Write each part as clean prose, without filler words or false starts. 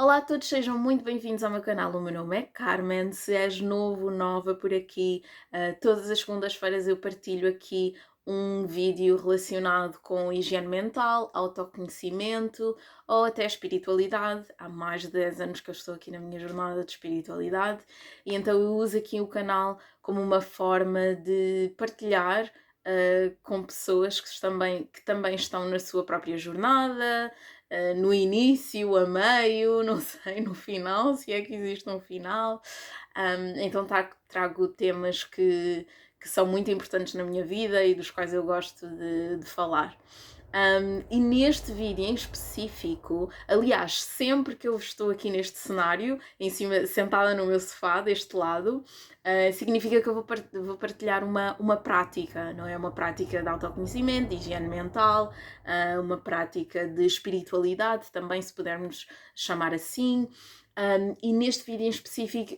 Olá a todos, sejam muito bem-vindos ao meu canal. O meu nome é Carmen. Se és novo, nova por aqui, todas as segundas-feiras eu partilho aqui um vídeo relacionado com higiene mental, autoconhecimento ou até espiritualidade. Há mais de 10 anos que eu estou aqui na minha jornada de espiritualidade e então eu uso aqui o canal como uma forma de partilhar com pessoas que também estão na sua própria jornada, no início, a meio, não sei, no final, se é que existe um final. Então trago temas que são muito importantes na minha vida e dos quais eu gosto de falar. E neste vídeo em específico, aliás, sempre que eu estou aqui neste cenário, em cima, sentada no meu sofá, deste lado, significa que eu vou partilhar uma prática, não é? Uma prática de autoconhecimento, de higiene mental, uma prática de espiritualidade, também se pudermos chamar assim. E neste vídeo em específico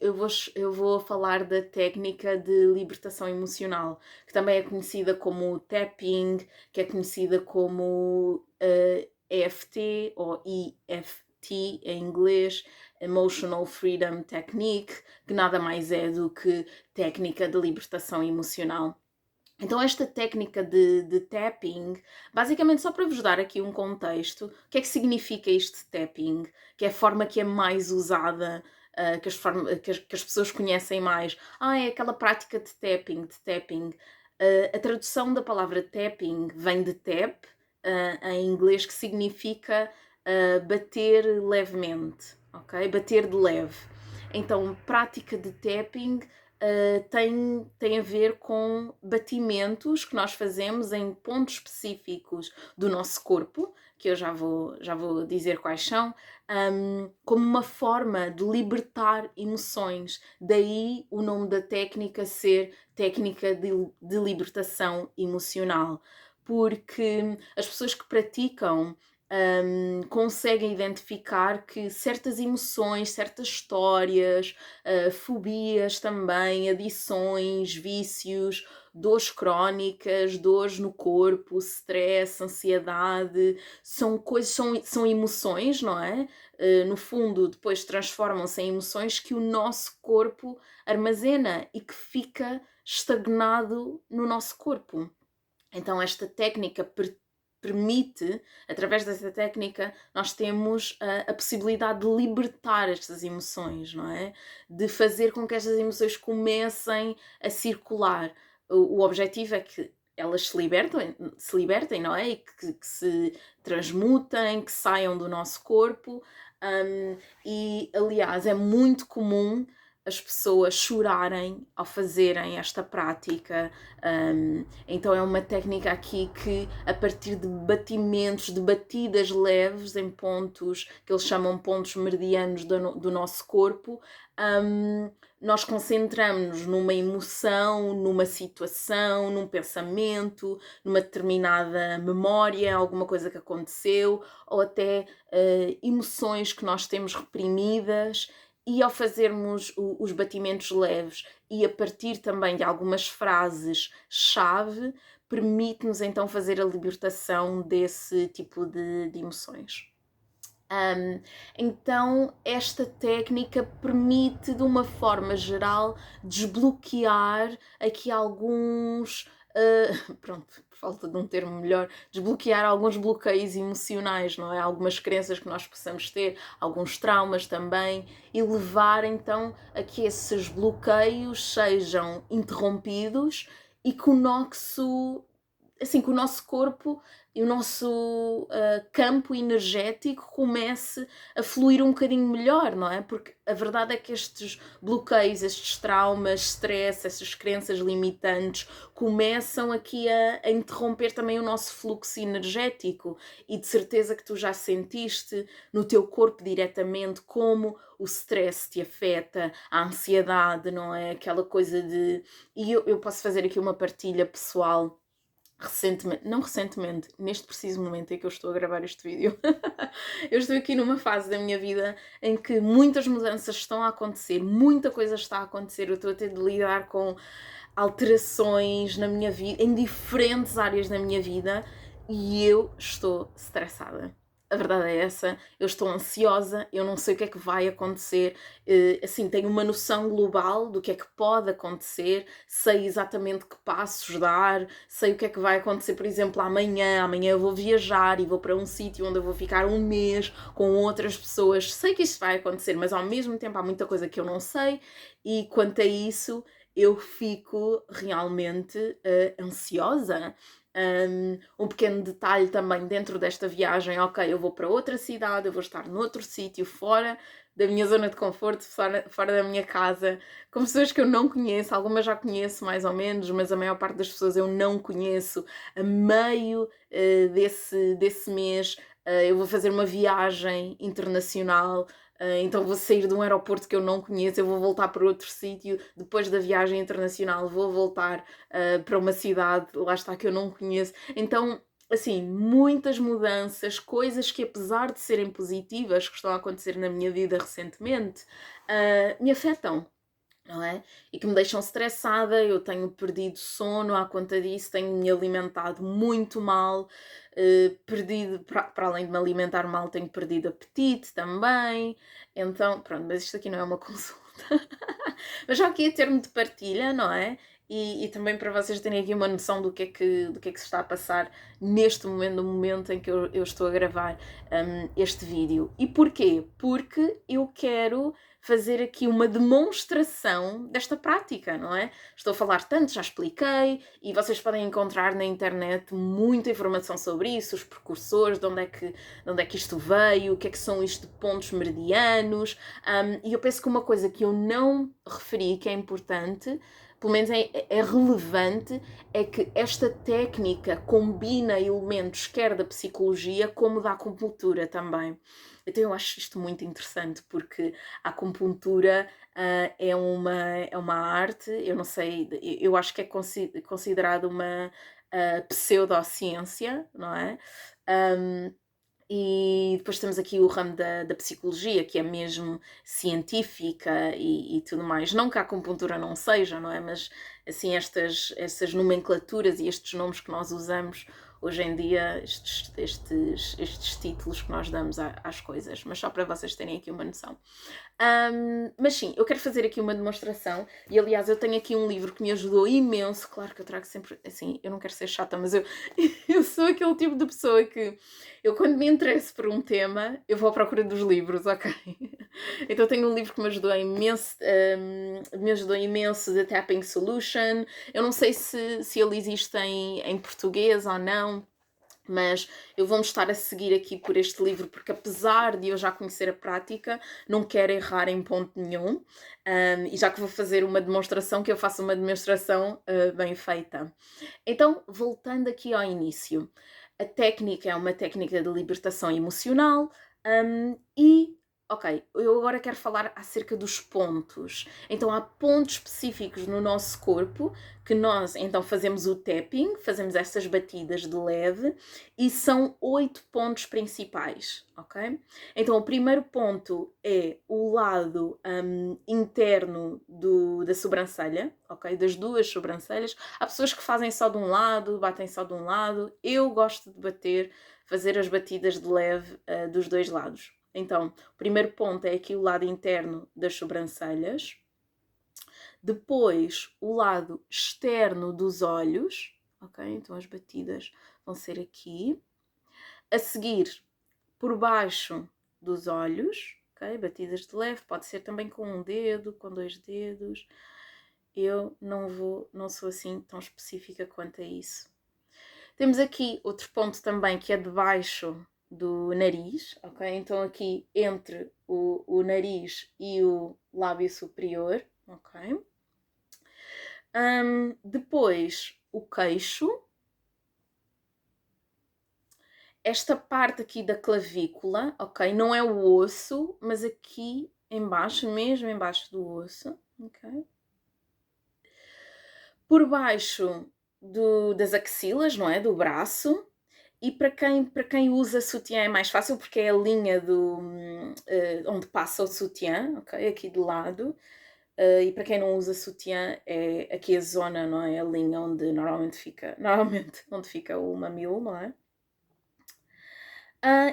eu vou falar da técnica de libertação emocional, que também é conhecida como tapping, que é conhecida como EFT ou EFT em inglês, Emotional Freedom Technique, que nada mais é do que técnica de libertação emocional. Então esta técnica de tapping, basicamente só para vos dar aqui um contexto, o que é que significa este tapping, que é a forma que é mais usada, que as pessoas conhecem mais. É aquela prática de tapping. A tradução da palavra tapping vem de tap, em inglês, que significa bater levemente, ok? Bater de leve. Então, prática de tapping tem a ver com batimentos que nós fazemos em pontos específicos do nosso corpo, que eu já vou dizer quais são, como uma forma de libertar emoções. Daí o nome da técnica ser técnica de libertação emocional. Porque as pessoas que praticam conseguem identificar que certas emoções, certas histórias, fobias também, adições, vícios, dores crónicas, dores no corpo, stress, ansiedade, são coisas, são emoções, não é? No fundo, depois transformam-se em emoções que o nosso corpo armazena e que fica estagnado no nosso corpo. Então esta técnica permite, através dessa técnica, nós temos a possibilidade de libertar estas emoções, não é? De fazer com que estas emoções comecem a circular. O objetivo é que elas se libertem, não é? E que se transmutem, que saiam do nosso corpo. E, aliás, é muito comum as pessoas chorarem ao fazerem esta prática. Então é uma técnica aqui que, a partir de batimentos, de batidas leves em pontos que eles chamam pontos meridianos do nosso corpo, nós concentramos-nos numa emoção, numa situação, num pensamento, numa determinada memória, alguma coisa que aconteceu, ou até emoções que nós temos reprimidas. E ao fazermos os batimentos leves e a partir também de algumas frases-chave, permite-nos então fazer a libertação desse tipo de emoções. Então, esta técnica permite, de uma forma geral, desbloquear aqui alguns. Pronto, por falta de um termo melhor, desbloquear alguns bloqueios emocionais, não é? Algumas crenças que nós possamos ter, alguns traumas também, e levar então a que esses bloqueios sejam interrompidos e que o nosso, assim, que o nosso corpo e o nosso campo energético comece a fluir um bocadinho melhor, não é? Porque a verdade é que estes bloqueios, estes traumas, stress, essas crenças limitantes começam aqui a interromper também o nosso fluxo energético, e de certeza que tu já sentiste no teu corpo diretamente como o stress te afeta, a ansiedade, não é? Aquela coisa de... E eu posso fazer aqui uma partilha pessoal. Neste preciso momento em que eu estou a gravar este vídeo, eu estou aqui numa fase da minha vida em que muitas mudanças estão a acontecer, muita coisa está a acontecer, eu estou a ter de lidar com alterações na minha vida, em diferentes áreas da minha vida, e eu estou estressada. A verdade é essa, eu estou ansiosa, eu não sei o que é que vai acontecer, assim, tenho uma noção global do que é que pode acontecer, sei exatamente que passos dar, sei o que é que vai acontecer, por exemplo, amanhã eu vou viajar e vou para um sítio onde eu vou ficar um mês com outras pessoas, sei que isto vai acontecer, mas ao mesmo tempo há muita coisa que eu não sei e quanto a isso eu fico realmente ansiosa. Um pequeno detalhe também dentro desta viagem, ok, eu vou para outra cidade, eu vou estar noutro sítio, fora da minha zona de conforto, fora da minha casa, com pessoas que eu não conheço, algumas já conheço mais ou menos, mas a maior parte das pessoas eu não conheço. A meio desse mês eu vou fazer uma viagem internacional. Então vou sair de um aeroporto que eu não conheço, eu vou voltar para outro sítio, depois da viagem internacional vou voltar para uma cidade, lá está, que eu não conheço. Então, assim, muitas mudanças, coisas que apesar de serem positivas, que estão a acontecer na minha vida recentemente, me afetam. Não é? E que me deixam estressada, eu tenho perdido sono à conta disso, tenho me alimentado muito mal, perdido, para além de me alimentar mal, tenho perdido apetite também. Então, pronto, mas isto aqui não é uma consulta. Mas já aqui a termo de partilha, não é? E também para vocês terem aqui uma noção do que é que se está a passar neste momento, no momento em que eu estou a gravar este vídeo. E porquê? Porque eu quero fazer aqui uma demonstração desta prática, não é? Estou a falar tanto, já expliquei, e vocês podem encontrar na internet muita informação sobre isso, os precursores, de onde é que isto veio, o que é que são isto de pontos meridianos, e eu penso que uma coisa que eu não referi, que é importante, pelo menos é relevante, é que esta técnica combina elementos quer da psicologia como da acupuntura também. Então eu acho isto muito interessante porque a acupuntura é uma arte, eu não sei, eu acho que é considerada uma pseudociência, não é? Um, e depois temos aqui o ramo da psicologia, que é mesmo científica e tudo mais. Não que a acupuntura não seja, não é? Mas assim, estas nomenclaturas e estes nomes que nós usamos hoje em dia, estes títulos que nós damos às coisas. Mas só para vocês terem aqui uma noção. Mas sim, eu quero fazer aqui uma demonstração e aliás eu tenho aqui um livro que me ajudou imenso, claro que eu trago sempre, assim, eu não quero ser chata, mas eu sou aquele tipo de pessoa que eu quando me interesso por um tema, eu vou à procura dos livros, ok? Então tenho um livro que me ajudou imenso, The Tapping Solution, eu não sei se ele existe em português ou não, mas eu vou-me estar a seguir aqui por este livro porque apesar de eu já conhecer a prática, não quero errar em ponto nenhum, e já que vou fazer uma demonstração, que eu faça uma demonstração bem feita. Então, voltando aqui ao início, a técnica é uma técnica de libertação emocional, e ok, eu agora quero falar acerca dos pontos. Então há pontos específicos no nosso corpo que nós então fazemos o tapping, fazemos essas batidas de leve e são 8 pontos principais, ok? Então o primeiro ponto é o lado interno da sobrancelha, ok? Das duas sobrancelhas. Há pessoas que fazem só de um lado, batem só de um lado. Eu gosto de fazer as batidas de leve dos dois lados. Então, o primeiro ponto é aqui o lado interno das sobrancelhas. Depois, o lado externo dos olhos. Ok? Então, as batidas vão ser aqui. A seguir, por baixo dos olhos. Ok? Batidas de leve. Pode ser também com um dedo, com 2 dedos. Eu não sou assim tão específica quanto a isso. Temos aqui outro ponto também que é debaixo do nariz, ok? Então aqui entre o nariz e o lábio superior, ok? Depois o queixo. Esta parte aqui da clavícula, ok? Não é o osso, mas aqui embaixo, mesmo embaixo do osso, ok? Por baixo das axilas, não é? Do braço. E para quem usa sutiã é mais fácil porque é a linha onde passa o sutiã, ok? Aqui de lado. E para quem não usa sutiã é aqui a zona, não é? A linha onde normalmente onde fica o mamilo, não é?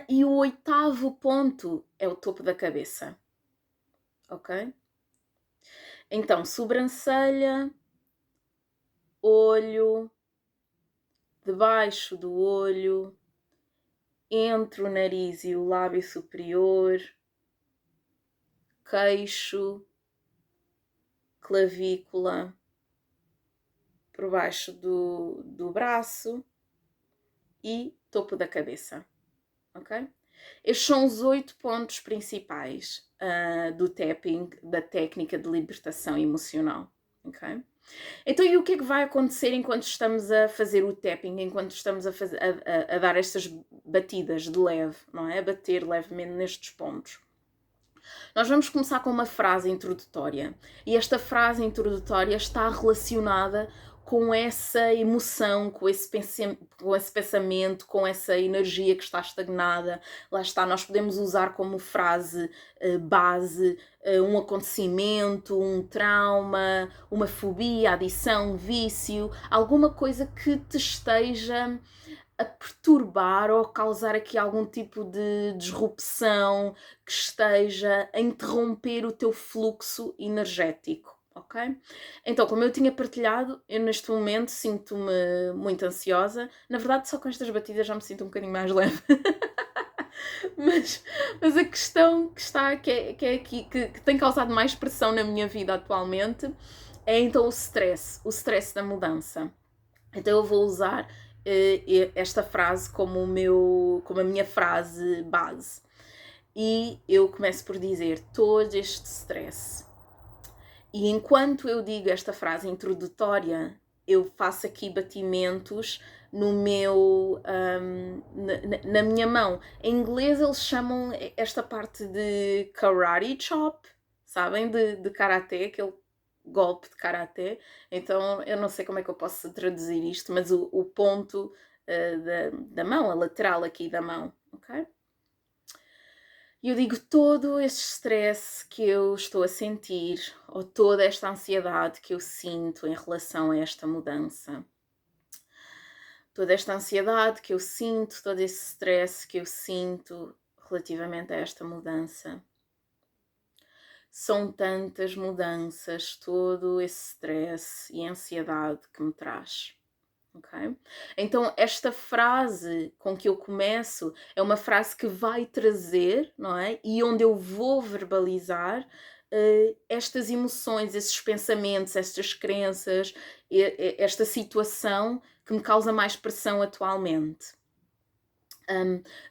E o 8º ponto é o topo da cabeça, ok? Então, sobrancelha, olho, debaixo do olho, entre o nariz e o lábio superior, queixo, clavícula, por baixo do braço e topo da cabeça, ok? Estes são os 8 pontos principais do tapping, da técnica de libertação emocional, ok? Então, e o que é que vai acontecer enquanto estamos a fazer o tapping, enquanto estamos a dar estas batidas de leve, não é? A bater levemente nestes pontos. Nós vamos começar com uma frase introdutória. E esta frase introdutória está relacionada com essa emoção, com esse pensamento, com essa energia que está estagnada. Lá está, nós podemos usar como frase base um acontecimento, um trauma, uma fobia, adição, vício, alguma coisa que te esteja a perturbar ou a causar aqui algum tipo de disrupção que esteja a interromper o teu fluxo energético, ok? Então, como eu tinha partilhado, eu neste momento sinto-me muito ansiosa. Na verdade, só com estas batidas já me sinto um bocadinho mais leve. mas a questão que está, que é aqui, que tem causado mais pressão na minha vida atualmente, é então o stress da mudança. Então eu vou usar esta frase como a minha frase base. E eu começo por dizer todo este stress. E enquanto eu digo esta frase introdutória, eu faço aqui batimentos no meu na minha mão. Em inglês eles chamam esta parte de karate chop, sabem? De karatê, aquele golpe de karatê. Então eu não sei como é que eu posso traduzir isto, mas o ponto da mão, a lateral aqui da mão, ok? E eu digo todo este stress que eu estou a sentir, ou toda esta ansiedade que eu sinto em relação a esta mudança. Toda esta ansiedade que eu sinto, todo esse stress que eu sinto relativamente a esta mudança. São tantas mudanças, todo esse stress e ansiedade que me traz. Okay? Então esta frase com que eu começo é uma frase que vai trazer, não é? E onde eu vou verbalizar estas emoções, esses pensamentos, estas crenças, esta situação que me causa mais pressão atualmente.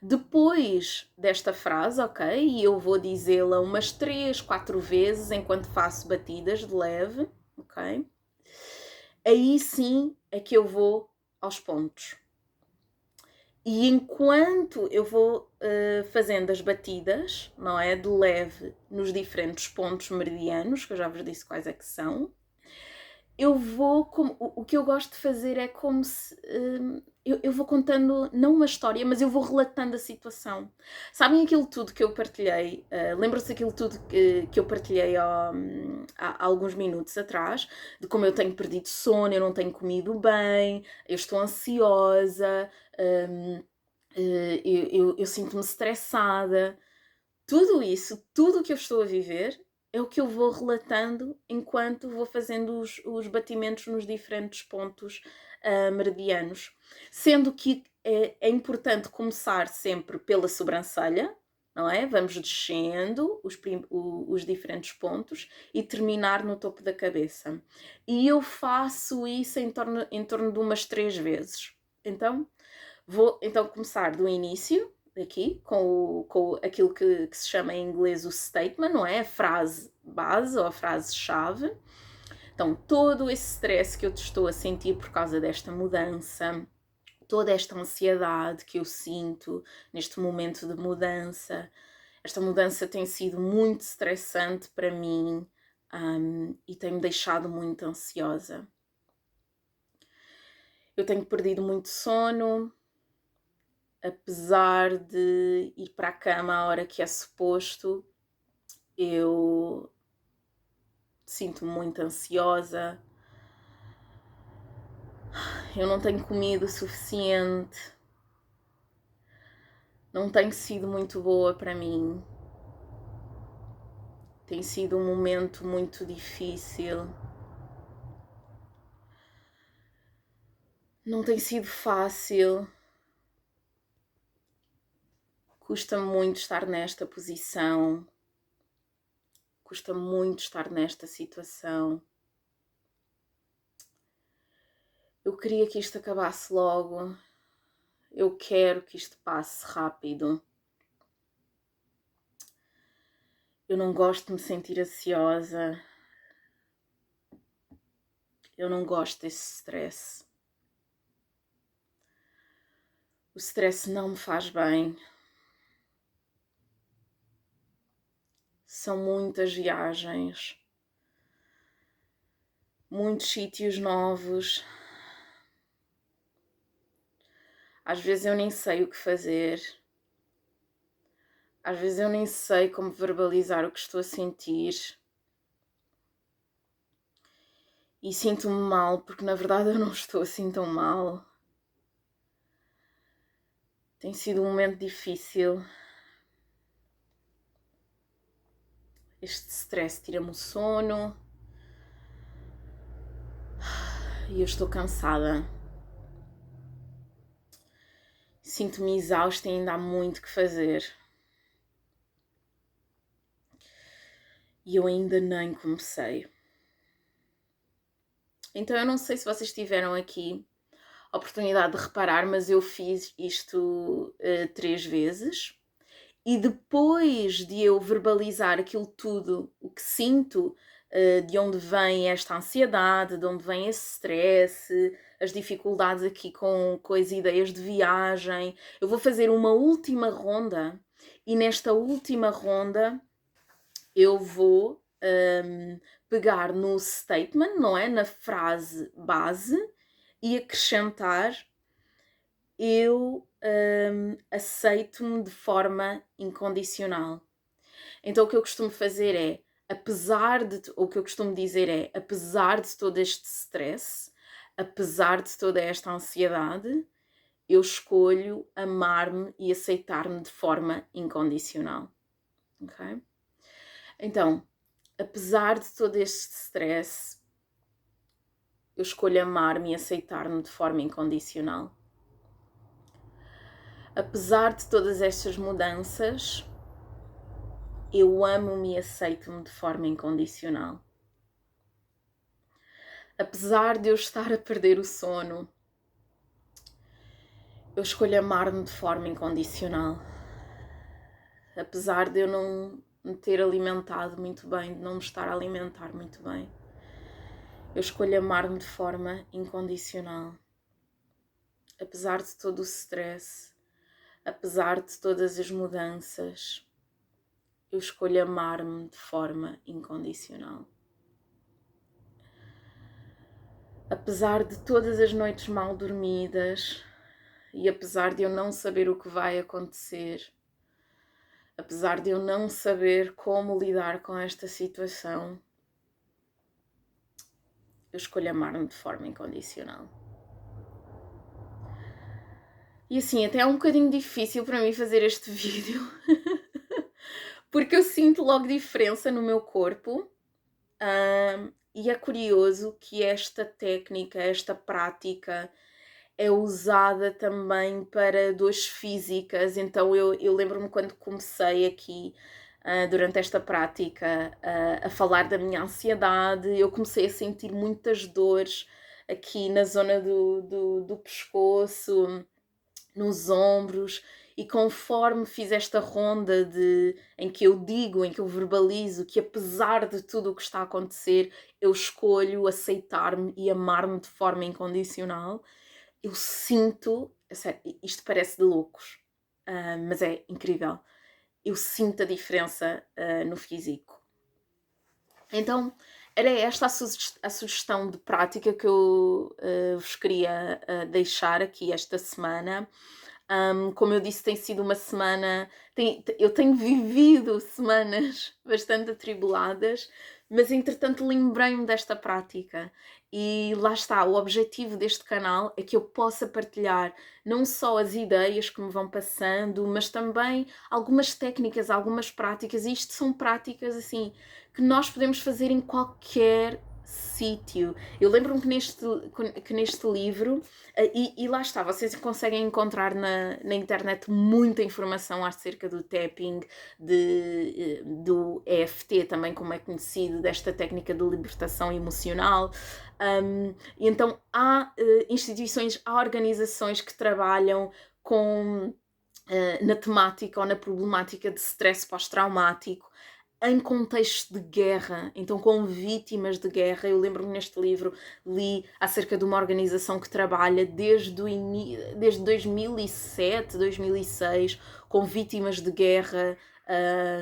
Depois desta frase, ok, e eu vou dizê-la umas 3, 4 vezes enquanto faço batidas de leve, ok? Aí sim é que eu vou aos pontos. E enquanto eu vou fazendo as batidas, não é, de leve nos diferentes pontos meridianos, que eu já vos disse quais é que são, eu vou, o que eu gosto de fazer é como se eu vou contando, não uma história, mas eu vou relatando a situação. Sabem aquilo tudo que eu partilhei? Lembram-se daquilo tudo que eu partilhei há alguns minutos atrás, de como eu tenho perdido sono, eu não tenho comido bem, eu estou ansiosa, eu sinto-me estressada. Tudo isso, tudo o que eu estou a viver, é o que eu vou relatando enquanto vou fazendo os batimentos nos diferentes pontos meridianos. Sendo que é importante começar sempre pela sobrancelha, não é? Vamos descendo os diferentes pontos e terminar no topo da cabeça. E eu faço isso em torno de umas 3 vezes. Então, vou então começar do início, aqui, com aquilo que se chama em inglês o statement, não é? A frase base ou a frase-chave. Então, todo esse stress que eu estou a sentir por causa desta mudança, toda esta ansiedade que eu sinto neste momento de mudança, esta mudança tem sido muito estressante para mim e tem-me deixado muito ansiosa. Eu tenho perdido muito sono, apesar de ir para a cama à hora que é suposto, eu sinto-me muito ansiosa, eu não tenho comido o suficiente, não tem sido muito boa para mim. Tem sido um momento muito difícil. Não tem sido fácil. Custa muito estar nesta posição. Custa muito estar nesta situação. Eu queria que isto acabasse logo. Eu quero que isto passe rápido. Eu não gosto de me sentir ansiosa. Eu não gosto desse stress. O stress não me faz bem. São muitas viagens, muitos sítios novos. Às vezes eu nem sei o que fazer. Às vezes eu nem sei como verbalizar o que estou a sentir. E sinto-me mal, porque na verdade eu não estou assim tão mal. Tem sido um momento difícil. Este stress tira-me o sono. E eu estou cansada. Sinto-me exausta e ainda há muito que fazer. E eu ainda nem comecei. Então eu não sei se vocês tiveram aqui a oportunidade de reparar, mas eu fiz isto 3 vezes. E depois de eu verbalizar aquilo tudo, o que sinto, de onde vem esta ansiedade, de onde vem esse stress, as dificuldades aqui com as ideias de viagem, eu vou fazer uma última ronda e nesta última ronda eu vou pegar no statement, não é? Na frase base e acrescentar eu aceito-me de forma incondicional. Então o que eu costumo fazer é, o que eu costumo dizer é, apesar de todo este stress, apesar de toda esta ansiedade, eu escolho amar-me e aceitar-me de forma incondicional. Ok? Então, apesar de todo este stress, eu escolho amar-me e aceitar-me de forma incondicional. Apesar de todas estas mudanças, eu amo-me e aceito-me de forma incondicional. Apesar de eu estar a perder o sono, eu escolho amar-me de forma incondicional. Apesar de eu não me ter alimentado muito bem, de não me estar a alimentar muito bem, eu escolho amar-me de forma incondicional. Apesar de todo o stress, apesar de todas as mudanças, eu escolho amar-me de forma incondicional. Apesar de todas as noites mal dormidas e apesar de eu não saber o que vai acontecer, apesar de eu não saber como lidar com esta situação, eu escolho amar-me de forma incondicional. E assim, até é um bocadinho difícil para mim fazer este vídeo, porque eu sinto logo diferença no meu corpo. E é curioso que esta técnica, esta prática é usada também para dores físicas. Então eu lembro-me quando comecei aqui durante esta prática a falar da minha ansiedade, eu comecei a sentir muitas dores aqui na zona do pescoço, nos ombros, e conforme fiz esta ronda em que eu digo, em que eu verbalizo que apesar de tudo o que está a acontecer, eu escolho aceitar-me e amar-me de forma incondicional, eu sinto, sério, isto parece de loucos, mas é incrível, eu sinto a diferença no físico. Então, era esta a sugestão de prática que eu vos queria deixar aqui esta semana. Como eu disse, tem sido uma semana. Eu tenho vivido semanas bastante atribuladas, mas entretanto lembrei-me desta prática. E lá está, o objetivo deste canal é que eu possa partilhar não só as ideias que me vão passando, mas também algumas técnicas, algumas práticas. E isto são práticas assim que nós podemos fazer em qualquer sítio. Eu lembro-me que neste livro, e lá está, vocês conseguem encontrar na internet muita informação acerca do tapping, do EFT, também como é conhecido, desta técnica de libertação emocional. E então há instituições, há organizações que trabalham com na temática ou na problemática de stress pós-traumático em contexto de guerra, então com vítimas de guerra. Eu lembro-me neste livro, li acerca de uma organização que trabalha desde 2007, 2006, com vítimas de guerra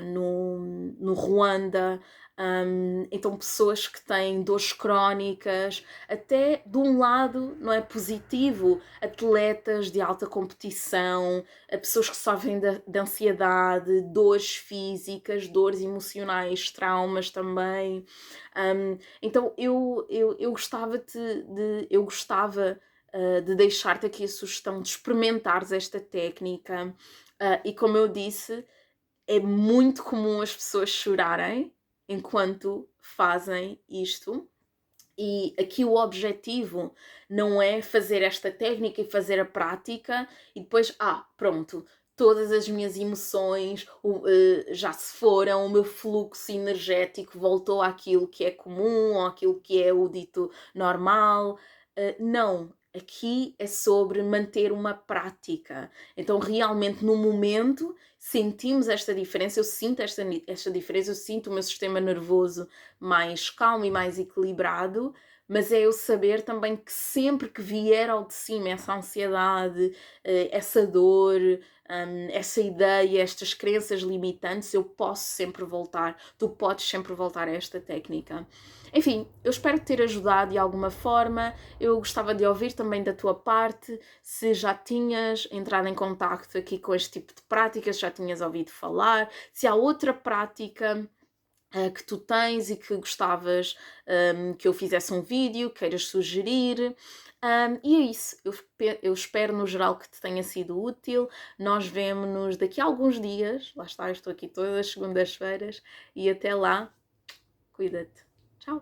no Ruanda. Então pessoas que têm dores crónicas, até de um lado, não é, positivo, atletas de alta competição, a pessoas que sofrem de ansiedade, dores físicas, dores emocionais, traumas também. Então eu gostava de deixar-te aqui a sugestão de experimentares esta técnica. E como eu disse, é muito comum as pessoas chorarem enquanto fazem isto. E aqui o objetivo não é fazer esta técnica e fazer a prática e depois, pronto, todas as minhas emoções já se foram, o meu fluxo energético voltou àquilo que é comum ou àquilo que é o dito normal. Não, aqui é sobre manter uma prática. Então, realmente, no momento, sentimos esta diferença, eu sinto esta diferença, eu sinto o meu sistema nervoso mais calmo e mais equilibrado, mas é eu saber também que sempre que vier ao de cima essa ansiedade, essa dor, essa ideia, estas crenças limitantes, eu posso sempre voltar, tu podes sempre voltar a esta técnica. Enfim, eu espero ter ajudado de alguma forma. Eu gostava de ouvir também da tua parte se já tinhas entrado em contacto aqui com este tipo de práticas, se já tinhas ouvido falar, se há outra prática que tu tens e que gostavas que eu fizesse um vídeo, queiras sugerir. E é isso, eu espero no geral que te tenha sido útil. Nós vemo-nos daqui a alguns dias. Lá está, eu estou aqui todas as segundas-feiras e até lá, cuida-te. Tchau!